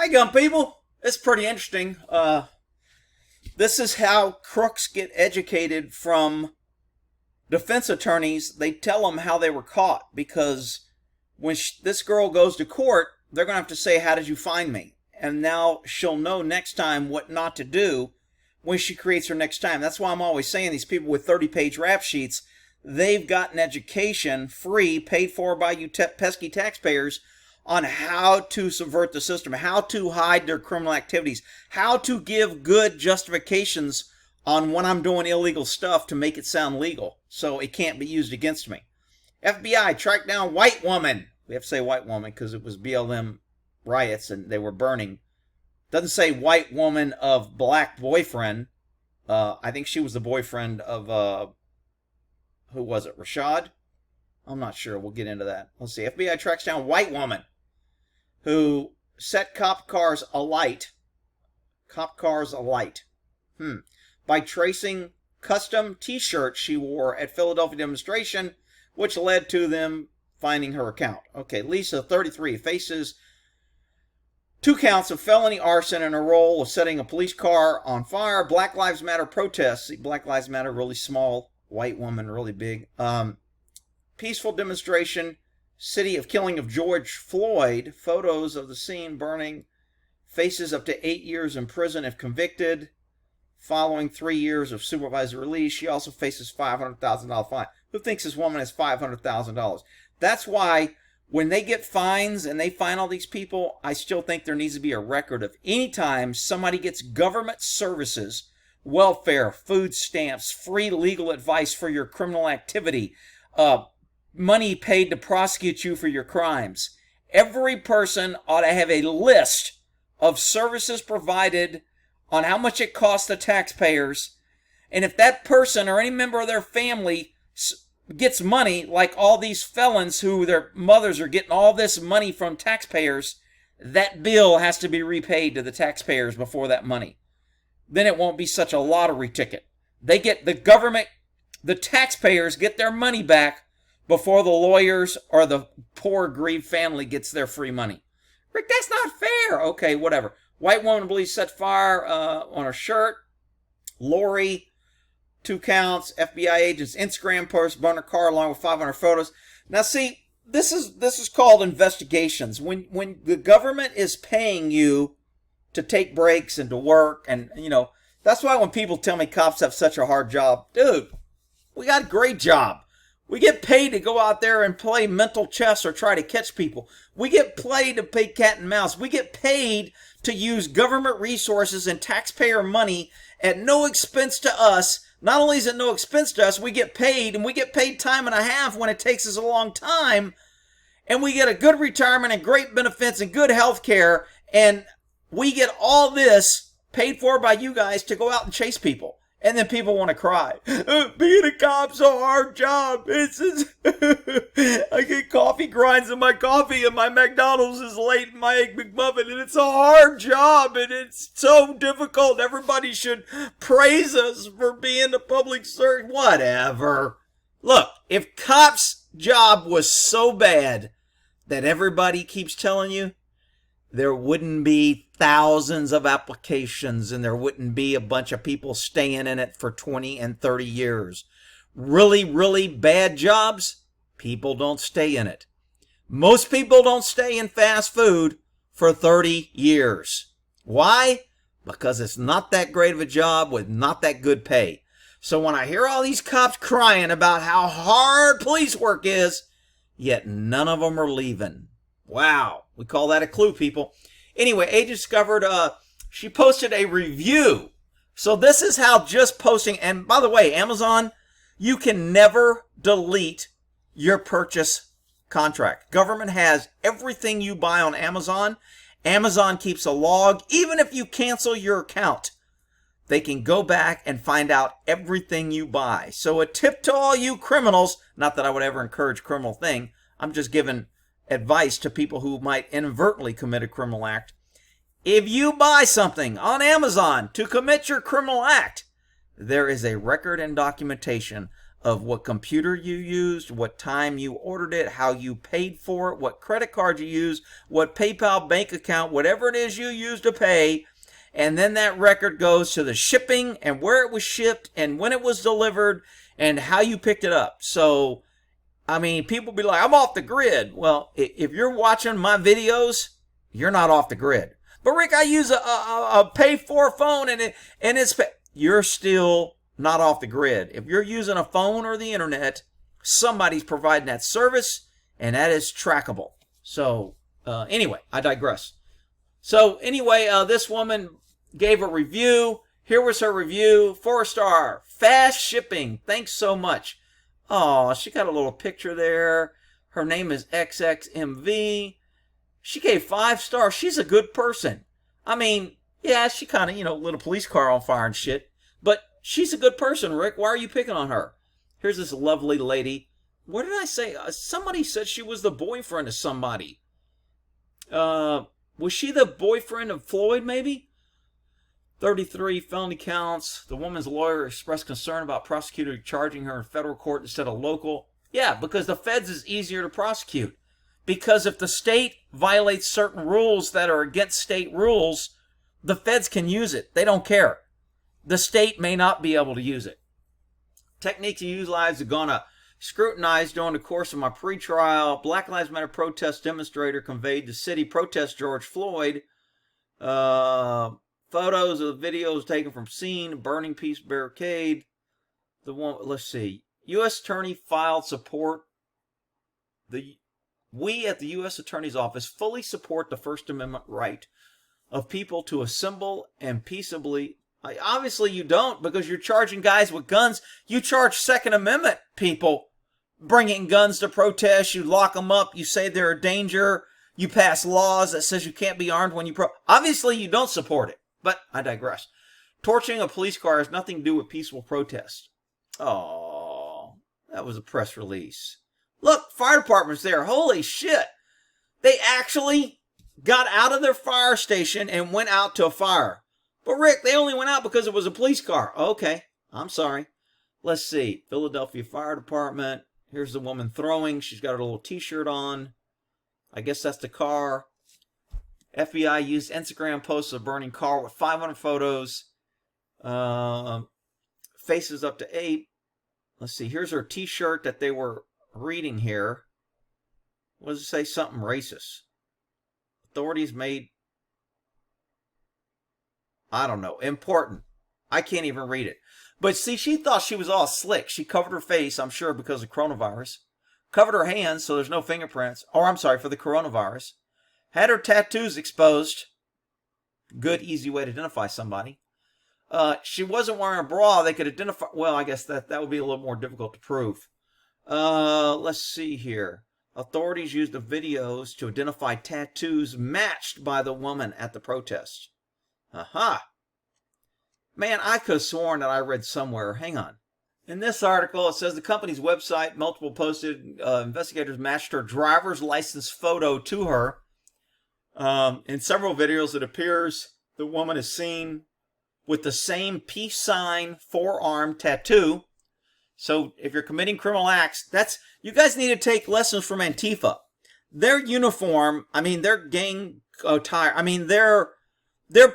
Hi, gun people. It's pretty interesting. This is how crooks get educated from defense attorneys. They tell them how they were caught, because when this girl goes to court, they're going to have to say, how did you find me? And now she'll know next time what not to do when she creates her next time. That's why I'm always saying these people with 30-page rap sheets, they've got an education, free, paid for by you pesky taxpayers, on how to subvert the system, how to hide their criminal activities, how to give good justifications on when I'm doing illegal stuff to make it sound legal so it can't be used against me. FBI tracked down white woman. We have to say white woman because it was BLM riots and they were burning. Doesn't say white woman of black boyfriend. I think she was the boyfriend of, who was it, Rashad? I'm not sure. We'll get into that. Let's see. FBI tracks down white woman who set cop cars alight. Cop cars alight. By tracing custom t-shirts she wore at Philadelphia demonstration, which led to them finding her account. Okay, Lisa, 33, faces 2 counts of felony arson and a role of setting a police car on fire. Black Lives Matter protests. See, Black Lives Matter, really small. White woman, really big. Peaceful demonstration. City of killing of George Floyd. Photos of the scene burning. Faces up to 8 years in prison if convicted. Following 3 years of supervised release, she also faces $500,000 fine. Who thinks this woman has $500,000? That's why when they get fines and they fine all these people, I still think there needs to be a record of any time somebody gets government services, welfare, food stamps, free legal advice for your criminal activity, money paid to prosecute you for your crimes. Every person ought to have a list of services provided on how much it costs the taxpayers. And if that person or any member of their family gets money, like all these felons who their mothers are getting all this money from taxpayers, that bill has to be repaid to the taxpayers before that money. Then it won't be such a lottery ticket. They get the government, the taxpayers get their money back before the lawyers or the poor grieved family gets their free money. Rick, that's not fair. Okay, whatever. White woman believes set fire on her shirt. Lori, 2 counts. FBI agents Instagram post, burn her car along with 500 photos. Now see, this is called investigations. When the government is paying you to take breaks and to work, and that's why when people tell me cops have such a hard job, dude, we got a great job. We get paid to go out there and play mental chess or try to catch people. We get paid to play cat and mouse. We get paid to use government resources and taxpayer money at no expense to us. Not only is it no expense to us, we get paid, and we get paid time and a half when it takes us a long time. And we get a good retirement and great benefits and good health care. And we get all this paid for by you guys to go out and chase people. And then people want to cry. Being a cop's a hard job. I get coffee grinds in my coffee, and my McDonald's is late in my Egg McMuffin, and it's a hard job, and it's so difficult. Everybody should praise us for being a public servant. Whatever. Look, if cops' job was so bad that everybody keeps telling you, there wouldn't be thousands of applications, and there wouldn't be a bunch of people staying in it for 20 and 30 years. Really, really bad jobs, people don't stay in it. Most people don't stay in fast food for 30 years. Why? Because it's not that great of a job with not that good pay. So when I hear all these cops crying about how hard police work is, yet none of them are leaving. Wow. We call that a clue, people. Anyway, agent discovered she posted a review. So this is how just posting, and by the way, Amazon, you can never delete your purchase contract. Government has everything you buy on Amazon. Amazon keeps a log. Even if you cancel your account, they can go back and find out everything you buy. So a tip to all you criminals, not that I would ever encourage criminal thing, I'm just giving advice to people who might inadvertently commit a criminal act. If you buy something on Amazon to commit your criminal act, there is a record and documentation of what computer you used, what time you ordered it, how you paid for it, what credit card you used, what PayPal bank account, whatever it is you used to pay. And then that record goes to the shipping and where it was shipped and when it was delivered and how you picked it up. So, I mean, people be like, I'm off the grid. Well, if you're watching my videos, you're not off the grid. But Rick, I use a pay for phone and you're still not off the grid. If you're using a phone or the internet, somebody's providing that service, and that is trackable. So anyway, I digress. So anyway, this woman gave a review. Here was her review. 4-star. Fast shipping. Thanks so much. Oh, she got a little picture there. Her name is XXMV. She gave 5 stars. She's a good person. I mean, yeah, she kind of, lit a police car on fire and shit. But she's a good person, Rick. Why are you picking on her? Here's this lovely lady. What did I say? Somebody said she was the boyfriend of somebody. Was she the boyfriend of Floyd, maybe? 33 felony counts. The woman's lawyer expressed concern about prosecutor charging her in federal court instead of local. Yeah, because the feds is easier to prosecute. Because if the state violates certain rules that are against state rules, the feds can use it. They don't care. The state may not be able to use it. Techniques utilized are going to scrutinize during the course of my pretrial. Black Lives Matter protest demonstrator conveyed to city protest George Floyd. Photos of videos taken from scene, burning peace barricade. Let's see. U.S. Attorney filed support. We at the U.S. Attorney's Office fully support the First Amendment right of people to assemble and peaceably. Obviously you don't, because you're charging guys with guns. You charge Second Amendment people bringing guns to protest. You lock them up. You say they're a danger. You pass laws that says you can't be armed when you Obviously you don't support it. But I digress. Torching a police car has nothing to do with peaceful protest. Oh, that was a press release. Look, fire department's there. Holy shit. They actually got out of their fire station and went out to a fire. But Rick, they only went out because it was a police car. Okay, I'm sorry. Let's see. Philadelphia Fire Department. Here's the woman throwing. She's got her little t-shirt on. I guess that's the car. FBI used Instagram posts of burning car with 500 photos. Faces up to 8. Let's see. Here's her t-shirt that they were reading here. What does it say? Something racist. Authorities made, I don't know, important. I can't even read it. But see, she thought she was all slick. She covered her face, I'm sure, because of coronavirus. Covered her hands so there's no fingerprints. Or, I'm sorry, for the coronavirus. Had her tattoos exposed. Good, easy way to identify somebody. She wasn't wearing a bra. They could identify. Well, I guess that would be a little more difficult to prove. Let's see here. Authorities used the videos to identify tattoos matched by the woman at the protest. Aha. Man, I could have sworn that I read somewhere. Hang on. In this article, it says the company's website, multiple posted, investigators matched her driver's license photo to her. In several videos, it appears the woman is seen with the same peace sign forearm tattoo. So if you're committing criminal acts, you guys need to take lessons from Antifa. Their uniform, I mean, their gang attire, I mean, their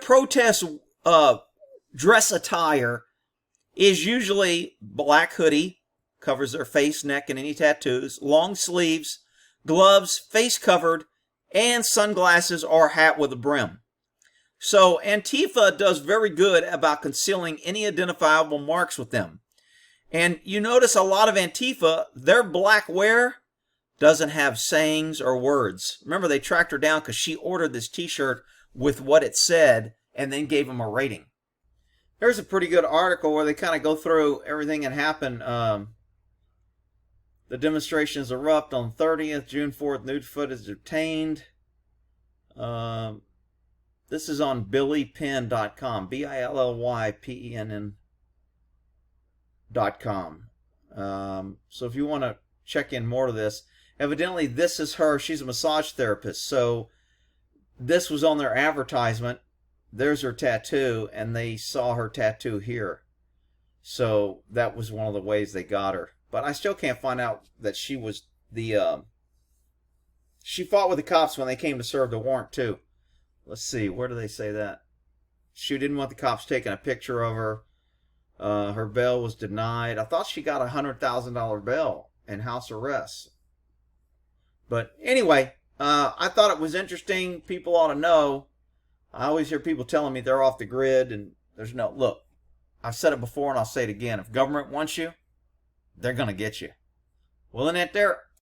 protest dress attire is usually black hoodie, covers their face, neck, and any tattoos, long sleeves, gloves, face covered, and sunglasses or hat with a brim. So Antifa does very good about concealing any identifiable marks with them. And you notice a lot of Antifa, their black wear doesn't have sayings or words. Remember, they tracked her down because she ordered this t-shirt with what it said and then gave them a rating. There's a pretty good article where they kind of go through everything that happened. The demonstrations erupt on 30th, June 4th, nude footage obtained. This is on billypenn.com, BILLYPENN.com. So if you want to check in more to this, evidently this is her. She's a massage therapist. So this was on their advertisement. There's her tattoo, and they saw her tattoo here. So that was one of the ways they got her. but I still can't find out that she was the. She fought with the cops when they came to serve the warrant too. Let's see, where do they say that? She didn't want the cops taking a picture of her. Her bail was denied. I thought she got $100,000 bail and house arrest. But anyway, I thought it was interesting. People ought to know. I always hear people telling me they're off the grid, and there's no look. I've said it before, and I'll say it again. If government wants you, they're gonna get you. Well, isn't that there?